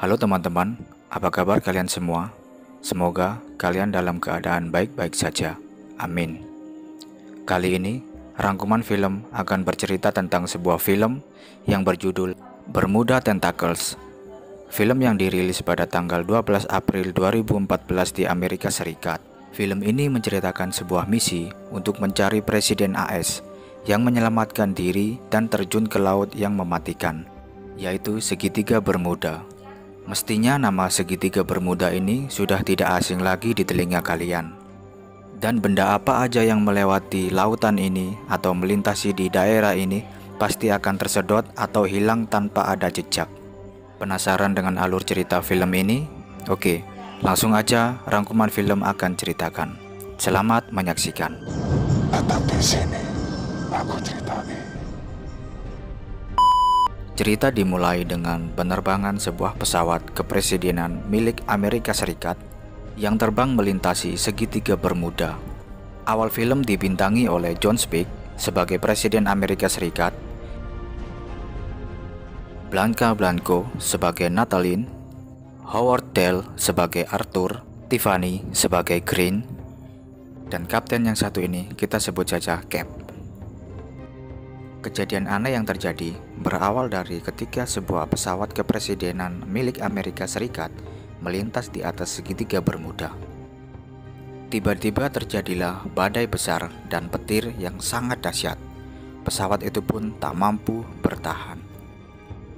Halo teman-teman, apa kabar kalian semua? Semoga kalian dalam keadaan baik-baik saja. Amin. Kali ini, rangkuman film akan bercerita tentang sebuah film yang berjudul Bermuda Tentacles. Film yang dirilis pada tanggal 12 April 2014 di Amerika Serikat. Film ini menceritakan sebuah misi untuk mencari Presiden AS yang menyelamatkan diri dan terjun ke laut yang mematikan, yaitu segitiga Bermuda. Mestinya nama segitiga Bermuda ini sudah tidak asing lagi di telinga kalian. Dan benda apa aja yang melewati lautan ini atau melintasi di daerah ini pasti akan tersedot atau hilang tanpa ada jejak. Penasaran dengan alur cerita film ini? Oke, langsung aja rangkuman film akan ceritakan. Selamat menyaksikan. Tetap di sini, aku ceritanya. Cerita dimulai dengan penerbangan sebuah pesawat kepresidenan milik Amerika Serikat yang terbang melintasi segitiga Bermuda. Awal film dibintangi oleh John Speake sebagai Presiden Amerika Serikat, Blanca Blanco sebagai Natalie, Howard Dale sebagai Arthur, Tiffany sebagai Green, dan kapten yang satu ini kita sebut saja Cap. Kejadian aneh yang terjadi berawal dari ketika sebuah pesawat kepresidenan milik Amerika Serikat melintas di atas segitiga Bermuda. Tiba-tiba terjadilah badai besar dan petir yang sangat dahsyat. Pesawat itu pun tak mampu bertahan.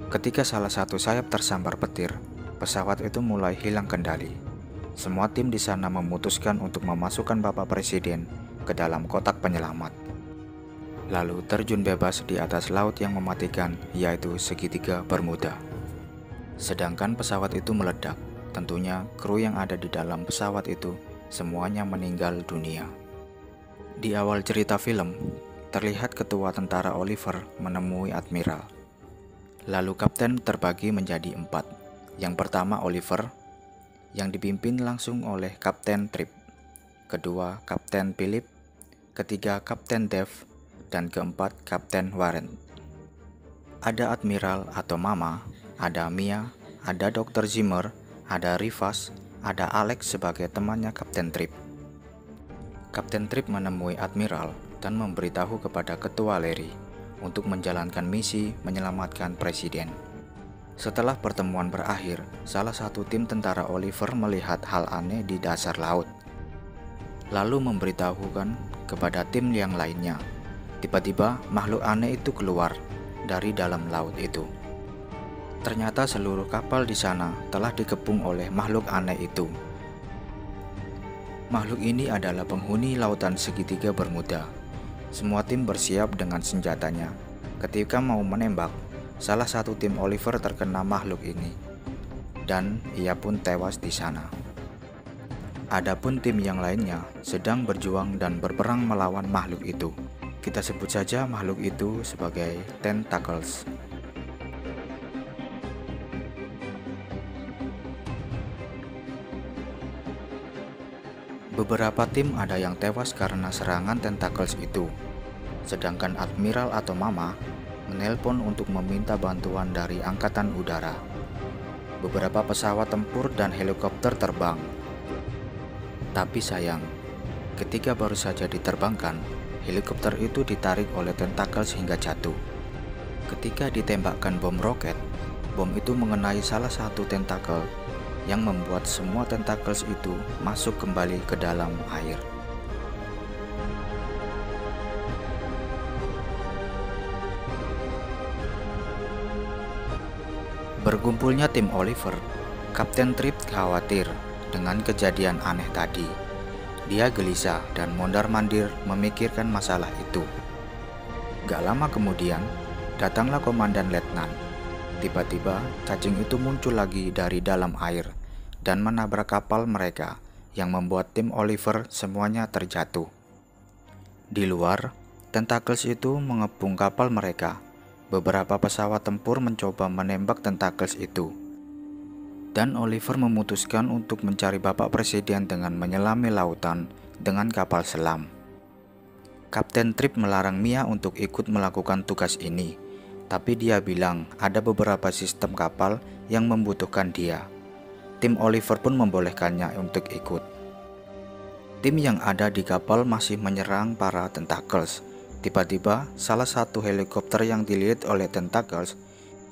Ketika salah satu sayap tersambar petir, pesawat itu mulai hilang kendali. Semua tim di sana memutuskan untuk memasukkan Bapak Presiden ke dalam kotak penyelamat, lalu terjun bebas di atas laut yang mematikan, yaitu segitiga Bermuda. Sedangkan pesawat itu meledak, tentunya kru yang ada di dalam pesawat itu semuanya meninggal dunia. Di awal cerita film, terlihat ketua tentara Oliver menemui Admiral. Lalu kapten terbagi menjadi 4. Yang pertama Oliver, yang dipimpin langsung oleh Kapten Tripp. Kedua Kapten Philip, ketiga Kapten Dave, dan keempat Kapten Warren. Ada Admiral atau Mama, ada Mia, ada Dr. Zimmer, ada Rivas, ada Alex sebagai temannya Kapten Tripp. Kapten Tripp menemui Admiral dan memberitahu kepada ketua Larry untuk menjalankan misi menyelamatkan presiden. Setelah pertemuan berakhir, salah satu tim tentara Oliver melihat hal aneh di dasar laut, lalu memberitahukan kepada tim yang lainnya. Tiba-tiba makhluk aneh itu keluar dari dalam laut itu. Ternyata seluruh kapal di sana telah dikepung oleh makhluk aneh itu. Makhluk ini adalah penghuni lautan segitiga Bermuda. Semua tim bersiap dengan senjatanya. Ketika mau menembak, salah satu tim Oliver terkena makhluk ini, dan ia pun tewas di sana. Adapun tim yang lainnya sedang berjuang dan berperang melawan makhluk itu. Kita sebut saja makhluk itu sebagai Tentacles. Beberapa tim ada yang tewas karena serangan Tentacles itu. Sedangkan Admiral atau Mama menelpon untuk meminta bantuan dari Angkatan Udara. Beberapa pesawat tempur dan helikopter terbang. Tapi sayang, ketika baru saja diterbangkan, helikopter itu ditarik oleh Tentacles hingga jatuh. Ketika ditembakkan bom roket, bom itu mengenai salah satu tentakel yang membuat semua Tentacles itu masuk kembali ke dalam air. Berkumpulnya tim Oliver, Kapten Tripp khawatir dengan kejadian aneh tadi. Dia gelisah dan mondar-mandir memikirkan masalah itu. Gak lama kemudian, datanglah Komandan Letnan. Tiba-tiba, cacing itu muncul lagi dari dalam air dan menabrak kapal mereka yang membuat tim Oliver semuanya terjatuh. Di luar, Tentacles itu mengepung kapal mereka. Beberapa pesawat tempur mencoba menembak Tentacles itu, dan Oliver memutuskan untuk mencari Bapak Presiden dengan menyelami lautan dengan kapal selam. Kapten Tripp melarang Mia untuk ikut melakukan tugas ini, Tapi dia bilang ada beberapa sistem kapal yang membutuhkan dia. Tim Oliver pun membolehkannya untuk ikut. Tim yang ada di kapal masih menyerang para tentacles. Tiba-tiba salah satu helikopter yang dililit oleh tentacles,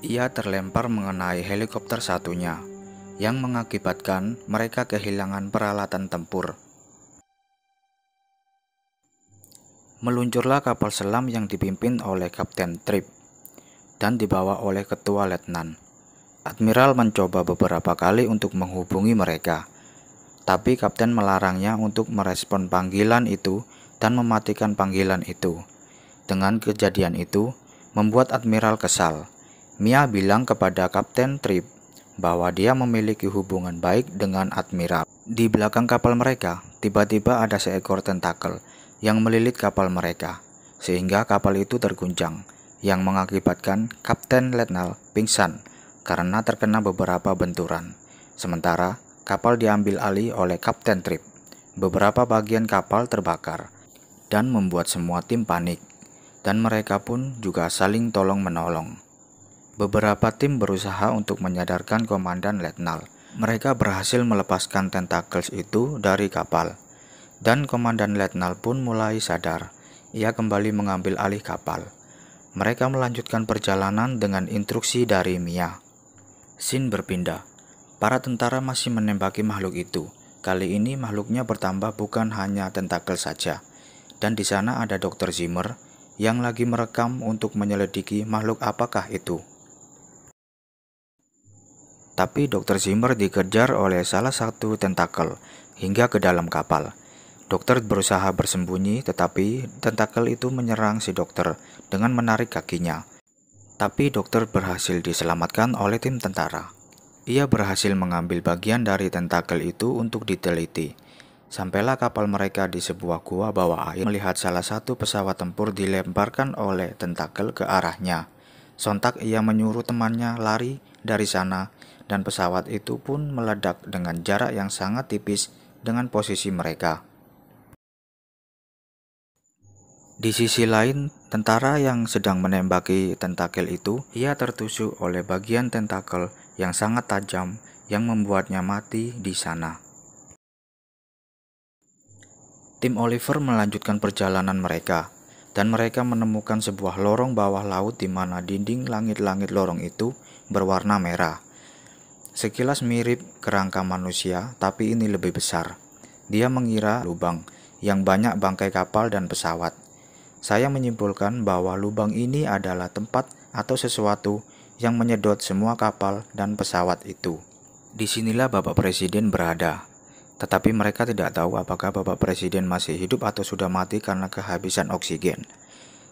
ia terlempar mengenai helikopter satunya, yang mengakibatkan mereka kehilangan peralatan tempur. Meluncurlah kapal selam yang dipimpin oleh Kapten Tripp dan dibawa oleh ketua letnan. Admiral mencoba beberapa kali untuk menghubungi mereka, tapi kapten melarangnya untuk merespon panggilan itu dan mematikan panggilan itu. Dengan kejadian itu, membuat Admiral kesal. Mia bilang kepada Kapten Tripp bahwa dia memiliki hubungan baik dengan Admiral. Di belakang kapal mereka, tiba-tiba ada seekor tentakel yang melilit kapal mereka, sehingga kapal itu terguncang, yang mengakibatkan Kapten Letnal pingsan karena terkena beberapa benturan. Sementara kapal diambil alih oleh Kapten Tripp. Beberapa bagian kapal terbakar dan membuat semua tim panik, dan mereka pun juga saling tolong-menolong. Beberapa tim berusaha untuk menyadarkan Komandan Letnal. Mereka berhasil melepaskan tentacles itu dari kapal, dan Komandan Letnal pun mulai sadar. Ia kembali mengambil alih kapal. Mereka melanjutkan perjalanan dengan instruksi dari Mia. Scene berpindah. Para tentara masih menembaki makhluk itu. Kali ini makhluknya bertambah, bukan hanya tentakel saja. Dan di sana ada Dr. Zimmer yang lagi merekam untuk menyelidiki makhluk apakah itu. Tapi Dr. Zimmer dikejar oleh salah satu tentakel hingga ke dalam kapal. Dokter berusaha bersembunyi, tetapi tentakel itu menyerang si dokter dengan menarik kakinya. Tapi dokter berhasil diselamatkan oleh tim tentara. Ia berhasil mengambil bagian dari tentakel itu untuk diteliti. Sampailah kapal mereka di sebuah gua bawah air, melihat salah satu pesawat tempur dilemparkan oleh tentakel ke arahnya. Sontak ia menyuruh temannya lari dari sana, dan pesawat itu pun meledak dengan jarak yang sangat tipis dengan posisi mereka. Di sisi lain, tentara yang sedang menembaki tentakel itu, ia tertusuk oleh bagian tentakel yang sangat tajam yang membuatnya mati di sana. Tim Oliver melanjutkan perjalanan mereka, dan mereka menemukan sebuah lorong bawah laut di mana dinding langit-langit lorong itu berwarna merah. Sekilas mirip kerangka manusia, tapi ini lebih besar. Dia mengira lubang yang banyak bangkai kapal dan pesawat. Saya menyimpulkan bahwa lubang ini adalah tempat atau sesuatu yang menyedot semua kapal dan pesawat itu. Disinilah Bapak Presiden berada. Tetapi mereka tidak tahu apakah Bapak Presiden masih hidup atau sudah mati karena kehabisan oksigen.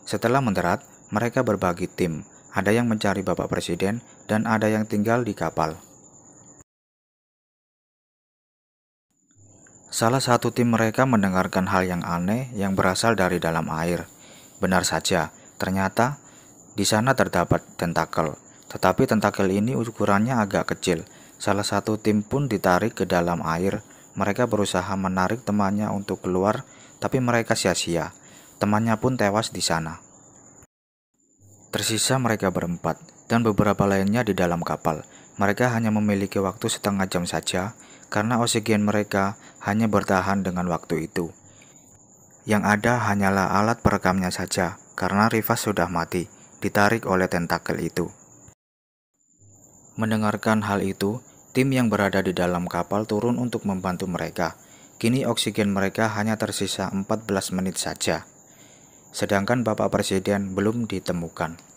Setelah mendarat, mereka berbagi tim. Ada yang mencari Bapak Presiden dan ada yang tinggal di kapal. Salah satu tim mereka mendengarkan hal yang aneh yang berasal dari dalam air. Benar saja, ternyata di sana terdapat tentakel. Tetapi tentakel ini ukurannya agak kecil. Salah satu tim pun ditarik ke dalam air. Mereka berusaha menarik temannya untuk keluar, tapi mereka sia-sia. Temannya pun tewas di sana. Tersisa mereka berempat, dan beberapa lainnya di dalam kapal. Mereka hanya memiliki waktu setengah jam saja, karena oksigen mereka hanya bertahan dengan waktu itu. Yang ada hanyalah alat perekamnya saja, karena Rivas sudah mati, ditarik oleh tentakel itu. Mendengarkan hal itu, tim yang berada di dalam kapal turun untuk membantu mereka. Kini oksigen mereka hanya tersisa 14 menit saja. Sedangkan Bapak Presiden belum ditemukan.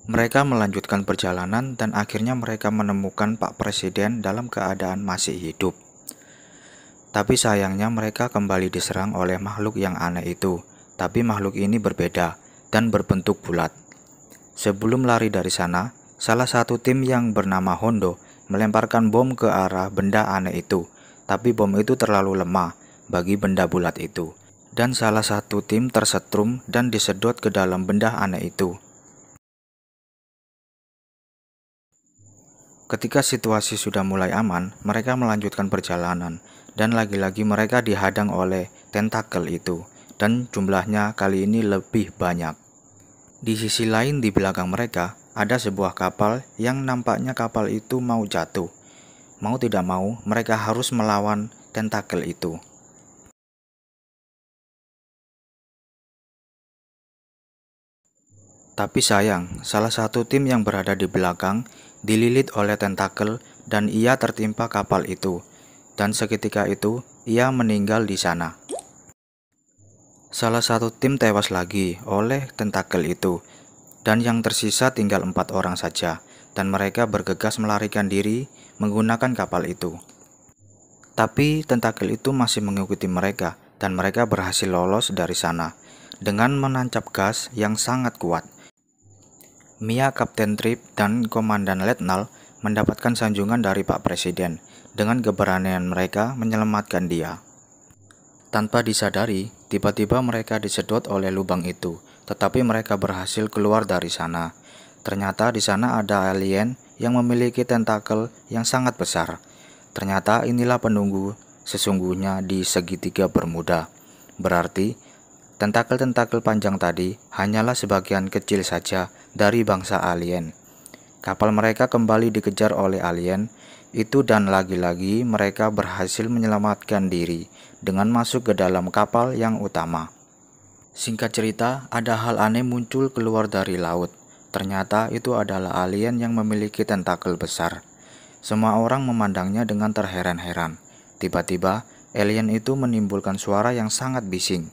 Mereka melanjutkan perjalanan dan akhirnya mereka menemukan Pak Presiden dalam keadaan masih hidup. Tapi sayangnya mereka kembali diserang oleh makhluk yang aneh itu. Tapi makhluk ini berbeda dan berbentuk bulat. Sebelum lari dari sana, salah satu tim yang bernama Hondo melemparkan bom ke arah benda aneh itu. Tapi bom itu terlalu lemah bagi benda bulat itu. Dan salah satu tim tersetrum dan disedot ke dalam benda aneh itu. Ketika situasi sudah mulai aman, mereka melanjutkan perjalanan dan lagi-lagi mereka dihadang oleh tentakel itu, dan jumlahnya kali ini lebih banyak. Di sisi lain di belakang mereka ada sebuah kapal yang nampaknya kapal itu mau jatuh. Mau tidak mau mereka harus melawan tentakel itu. Tapi sayang, salah satu tim yang berada di belakang dililit oleh tentakel dan ia tertimpa kapal itu. Dan seketika itu, ia meninggal di sana. Salah satu tim tewas lagi oleh tentakel itu. Dan yang tersisa tinggal 4 orang saja. Dan mereka bergegas melarikan diri menggunakan kapal itu. Tapi tentakel itu masih mengikuti mereka dan mereka berhasil lolos dari sana dengan menancap gas yang sangat kuat. Mia, Kapten Trip, dan Komandan Letnal mendapatkan sanjungan dari Pak Presiden dengan keberanian mereka menyelamatkan dia. Tanpa disadari, tiba-tiba mereka disedot oleh lubang itu, tetapi mereka berhasil keluar dari sana. Ternyata di sana ada alien yang memiliki tentakel yang sangat besar. Ternyata inilah penunggu sesungguhnya di segitiga Bermuda. Berarti tentakel-tentakel panjang tadi hanyalah sebagian kecil saja dari bangsa alien. Kapal mereka kembali dikejar oleh alien itu dan lagi-lagi mereka berhasil menyelamatkan diri dengan masuk ke dalam kapal yang utama. Singkat cerita, ada hal aneh muncul keluar dari laut. Ternyata itu adalah alien yang memiliki tentakel besar. Semua orang memandangnya dengan terheran-heran. Tiba-tiba, alien itu menimbulkan suara yang sangat bising.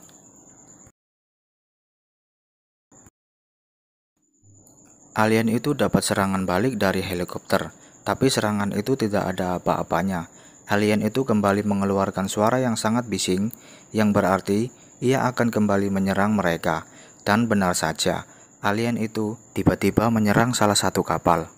Alien itu dapat serangan balik dari helikopter, tapi serangan itu tidak ada apa-apanya. Alien itu kembali mengeluarkan suara yang sangat bising, yang berarti ia akan kembali menyerang mereka. Dan benar saja, alien itu tiba-tiba menyerang salah satu kapal.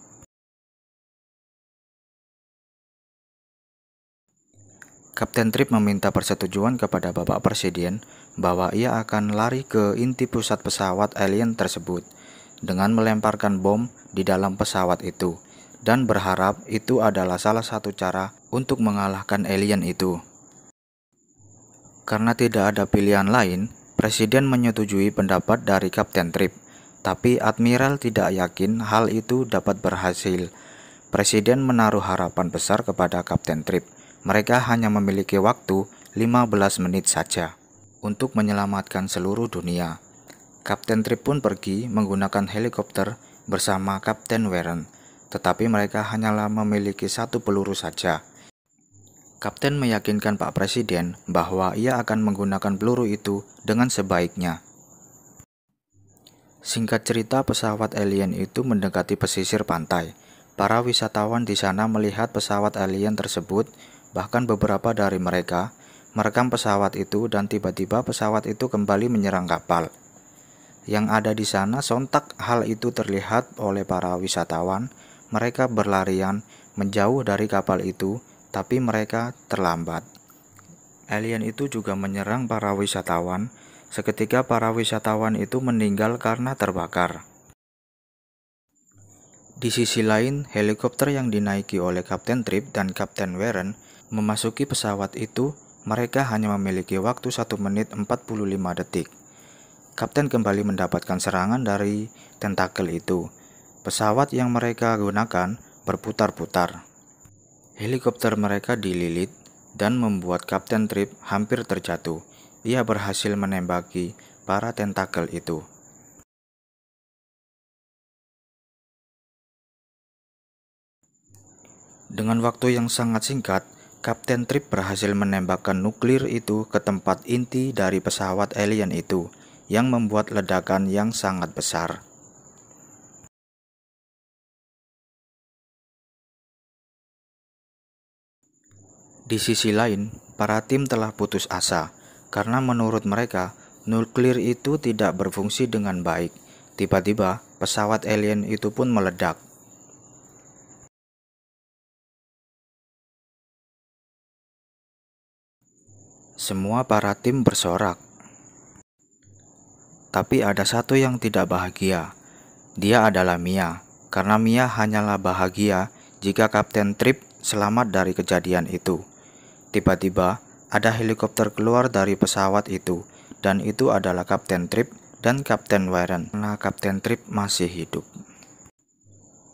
Kapten Trip meminta persetujuan kepada Bapak Presiden bahwa ia akan lari ke inti pusat pesawat alien tersebut dengan melemparkan bom di dalam pesawat itu dan berharap itu adalah salah satu cara untuk mengalahkan alien itu. Karena tidak ada pilihan lain, Presiden menyetujui pendapat dari Kapten Trip, tapi Admiral tidak yakin hal itu dapat berhasil. Presiden menaruh harapan besar kepada Kapten Trip. Mereka hanya memiliki waktu 15 menit saja untuk menyelamatkan seluruh dunia. Kapten Trip pun pergi menggunakan helikopter bersama Kapten Warren, tetapi mereka hanyalah memiliki 1 peluru saja. Kapten meyakinkan Pak Presiden bahwa ia akan menggunakan peluru itu dengan sebaiknya. Singkat cerita, pesawat alien itu mendekati pesisir pantai. Para wisatawan di sana melihat pesawat alien tersebut, bahkan beberapa dari mereka merekam pesawat itu dan tiba-tiba pesawat itu kembali menyerang kapal. Yang ada di sana sontak hal itu terlihat oleh para wisatawan. Mereka berlarian menjauh dari kapal itu, tapi mereka terlambat. Alien itu juga menyerang para wisatawan. Seketika para wisatawan itu meninggal karena terbakar. Di sisi lain, helikopter yang dinaiki oleh Kapten Trip dan Kapten Warren memasuki pesawat itu. Mereka hanya memiliki waktu 1 menit 45 detik. Kapten kembali mendapatkan serangan dari tentakel itu. Pesawat yang mereka gunakan berputar-putar. Helikopter mereka dililit dan membuat Kapten Trip hampir terjatuh. Ia berhasil menembaki para tentakel itu. Dengan waktu yang sangat singkat, Kapten Trip berhasil menembakkan nuklir itu ke tempat inti dari pesawat alien itu, yang membuat ledakan yang sangat besar. Di sisi lain, para tim telah putus asa, karena menurut mereka, nuklir itu tidak berfungsi dengan baik. Tiba-tiba, pesawat alien itu pun meledak. Semua para tim bersorak. Tapi ada satu yang tidak bahagia. Dia adalah Mia, karena Mia hanyalah bahagia jika Kapten Trip selamat dari kejadian itu. Tiba-tiba, ada helikopter keluar dari pesawat itu, dan itu adalah Kapten Trip dan Kapten Warren, karena Kapten Trip masih hidup.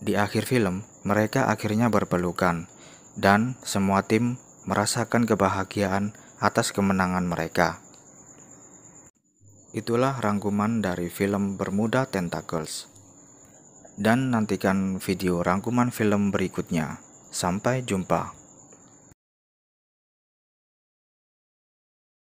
Di akhir film, mereka akhirnya berpelukan, dan semua tim merasakan kebahagiaan atas kemenangan mereka. Itulah rangkuman dari film Bermuda Tentacles. Dan nantikan video rangkuman film berikutnya. Sampai jumpa.